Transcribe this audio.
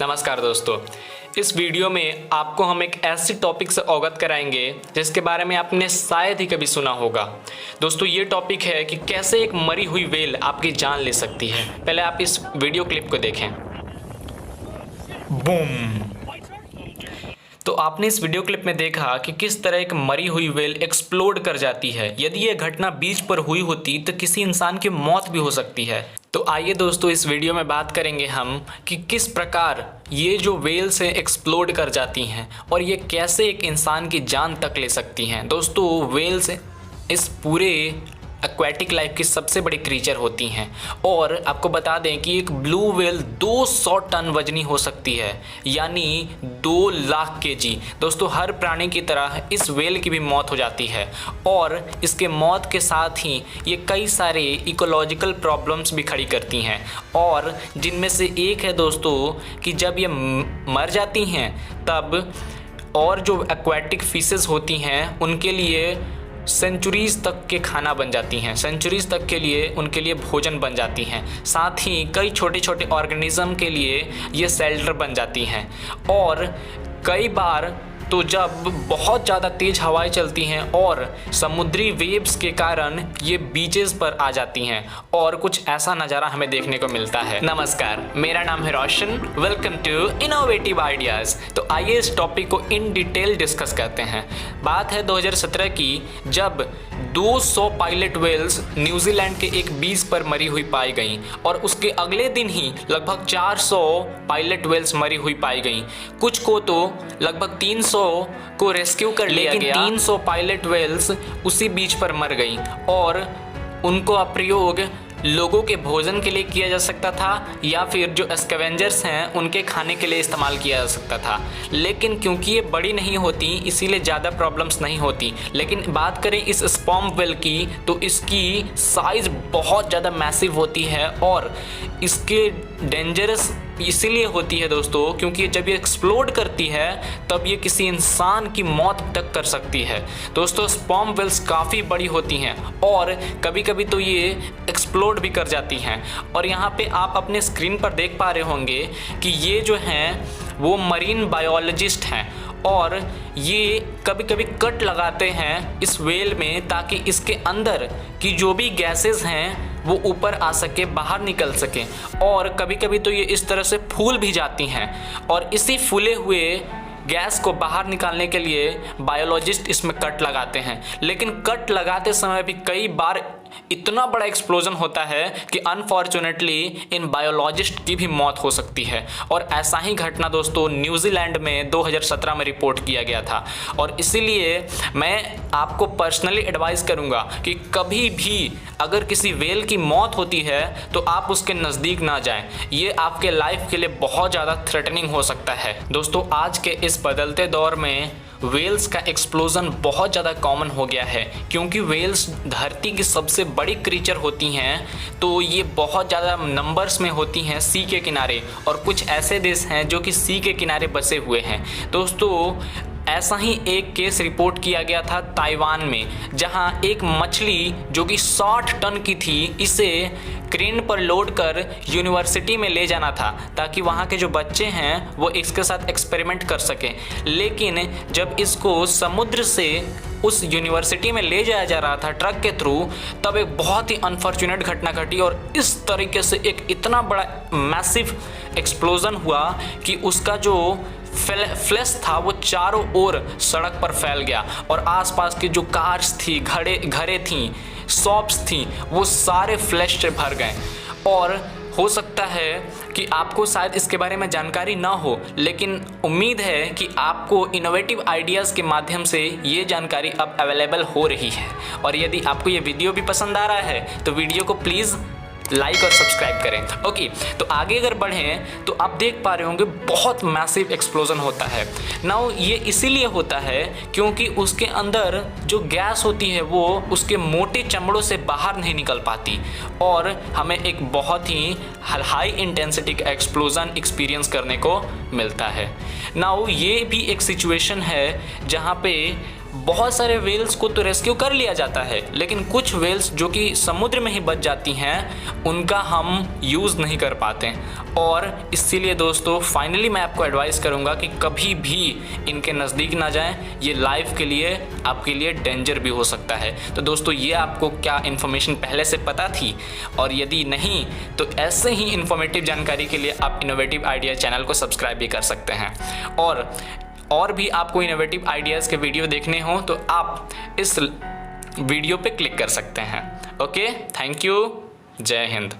नमस्कार दोस्तों, इस वीडियो में आपको हम एक ऐसी टॉपिक से अवगत कराएंगे जिसके बारे में आपने शायद ही कभी सुना होगा। दोस्तों ये टॉपिक है कि कैसे एक मरी हुई व्हेल आपकी जान ले सकती है। पहले आप इस वीडियो क्लिप को देखें। बूम। तो आपने इस वीडियो क्लिप में देखा कि किस तरह एक मरी हुई व्हेल एक्सप्लोड कर जाती है। यदि यह घटना बीच पर हुई होती तो किसी इंसान की मौत भी हो सकती है। तो आइए दोस्तों, इस वीडियो में बात करेंगे हम कि किस प्रकार ये जो व्हेल्स हैं एक्सप्लोड कर जाती हैं और ये कैसे एक इंसान की जान तक ले सकती हैं। दोस्तों व्हेल्स इस पूरे एक्वेटिक लाइफ की सबसे बड़ी क्रीचर होती हैं और आपको बता दें कि एक ब्लू व्हेल 200 टन वजनी हो सकती है, यानी 2 लाख केजी। दोस्तों हर प्राणी की तरह इस व्हेल की भी मौत हो जाती है और इसके मौत के साथ ही ये कई सारे इकोलॉजिकल प्रॉब्लम्स भी खड़ी करती हैं और जिनमें से एक है दोस्तों कि जब ये मर जाती हैं तब और जो एक्वेटिक फिशेस होती हैं उनके लिए सेंचुरीज तक के खाना बन जाती हैं, सेंचुरीज तक के लिए उनके लिए भोजन बन जाती हैं। साथ ही कई छोटे छोटे ऑर्गेनिज्म के लिए ये शेल्टर बन जाती हैं और कई बार तो जब बहुत ज़्यादा तेज़ हवाएं चलती हैं और समुद्री वेव्स के कारण ये बीचेस पर आ जाती हैं और कुछ ऐसा नज़ारा हमें देखने को मिलता है। नमस्कार, मेरा नाम है Roshan. Welcome to innovative ideas. तो आइए इस टॉपिक को इन डिटेल डिस्कस करते हैं। बात है 2017 की, जब 200 पायलट व्हेल्स न्यूजीलैंड के एक बीच पर मरी हुई पाई गईं और उसके अगले दिन ही लगभग 400 पायलट व्हेल्स मरी हुई पाई गईं। कुछ को तो लगभग 300 को रेस्क्यू कर लिया गया। 300 पायलट व्हेल्स उसी बीच पर मर गईं और उनको प्रयोग लोगों के भोजन के लिए किया जा सकता था या फिर जो स्कैवेंजर्स हैं उनके खाने के लिए इस्तेमाल किया जा सकता था। लेकिन क्योंकि ये बड़ी नहीं होती इसीलिए ज़्यादा प्रॉब्लम्स नहीं होती। लेकिन बात करें इस स्पर्म व्हेल की तो इसकी साइज़ बहुत ज़्यादा मैसिव होती है और इसके डेंजरस इसीलिए होती है दोस्तों क्योंकि जब ये एक्सप्लोड करती है तब ये किसी इंसान की मौत तक कर सकती है। दोस्तों स्पर्म व्हेल्स काफ़ी बड़ी होती हैं और कभी कभी तो ये एक्सप्लोड भी कर जाती हैं। और यहाँ पे आप अपने स्क्रीन पर देख पा रहे होंगे कि ये जो हैं वो मरीन बायोलॉजिस्ट हैं और ये कभी कभी कट लगाते हैं इस व्हेल में ताकि इसके अंदर की जो भी गैसेस हैं वो ऊपर आ सके, बाहर निकल सके। और कभी कभी तो ये इस तरह से फूल भी जाती हैं और इसी फूले हुए गैस को बाहर निकालने के लिए बायोलॉजिस्ट इसमें कट लगाते हैं। लेकिन कट लगाते समय भी कई बार इतना बड़ा एक्सप्लोजन होता है कि अनफॉर्चुनेटली इन बायोलॉजिस्ट की भी मौत हो सकती है। और ऐसा ही घटना दोस्तों न्यूजीलैंड में 2017 में रिपोर्ट किया गया था। और इसीलिए मैं आपको पर्सनली एडवाइस करूंगा कि कभी भी अगर किसी व्हेल की मौत होती है तो आप उसके नज़दीक ना जाएं। ये आपके लाइफ के लिए बहुत ज़्यादा थ्रेटनिंग हो सकता है। दोस्तों आज के इस बदलते दौर में व्हेल्स का एक्सप्लोजन बहुत ज़्यादा कॉमन हो गया है क्योंकि व्हेल्स धरती की सबसे बड़ी क्रीचर होती हैं। तो ये बहुत ज़्यादा नंबर्स में होती हैं सी के किनारे और कुछ ऐसे देश हैं जो कि सी के किनारे बसे हुए हैं। दोस्तों ऐसा ही एक केस रिपोर्ट किया गया था ताइवान में, जहां एक मछली जो कि 60 टन की थी, इसे क्रेन पर लोड कर यूनिवर्सिटी में ले जाना था ताकि वहां के जो बच्चे हैं वो इसके साथ एक्सपेरिमेंट कर सकें। लेकिन जब इसको समुद्र से उस यूनिवर्सिटी में ले जाया जा रहा था ट्रक के थ्रू, तब एक बहुत ही अनफॉर्चुनेट घटना घटी और इस तरीके से एक इतना बड़ा मैसिव एक्सप्लोजन हुआ कि उसका जो फ्लैश था वो चारों ओर सड़क पर फैल गया और आसपास की जो कार्स थी, घरें थी, शॉप्स थी, वो सारे फ्लैश से भर गए। और हो सकता है कि आपको शायद इसके बारे में जानकारी ना हो, लेकिन उम्मीद है कि आपको इनोवेटिव आइडियाज़ के माध्यम से ये जानकारी अब अवेलेबल हो रही है। और यदि आपको ये वीडियो भी पसंद आ रहा है तो वीडियो को प्लीज़ लाइक और सब्सक्राइब करें। ओके, तो आगे अगर बढ़ें तो आप देख पा रहे होंगे बहुत मैसिव एक्सप्लोजन होता है। नाउ ये इसीलिए होता है क्योंकि उसके अंदर जो गैस होती है वो उसके मोटे चमड़ों से बाहर नहीं निकल पाती और हमें एक बहुत ही हाई इंटेंसिटी का एक्सप्लोजन एक्सपीरियंस करने को मिलता है। नाउ ये भी एक सिचुएशन है जहाँ पे बहुत सारे व्हेल्स को तो रेस्क्यू कर लिया जाता है, लेकिन कुछ व्हेल्स जो कि समुद्र में ही बच जाती हैं उनका हम यूज़ नहीं कर पाते। और इसीलिए दोस्तों फाइनली मैं आपको एडवाइस करूंगा कि कभी भी इनके नज़दीक ना जाएं, ये लाइफ के लिए आपके लिए डेंजर भी हो सकता है। तो दोस्तों ये आपको क्या इन्फॉर्मेशन पहले से पता थी? और यदि नहीं तो ऐसे ही इन्फॉर्मेटिव जानकारी के लिए आप इनोवेटिव आइडिया चैनल को सब्सक्राइब भी कर सकते हैं। और भी आपको इनोवेटिव आइडियाज़ के वीडियो देखने हो तो आप इस वीडियो पे क्लिक कर सकते हैं। ओके, थैंक यू, जय हिंद।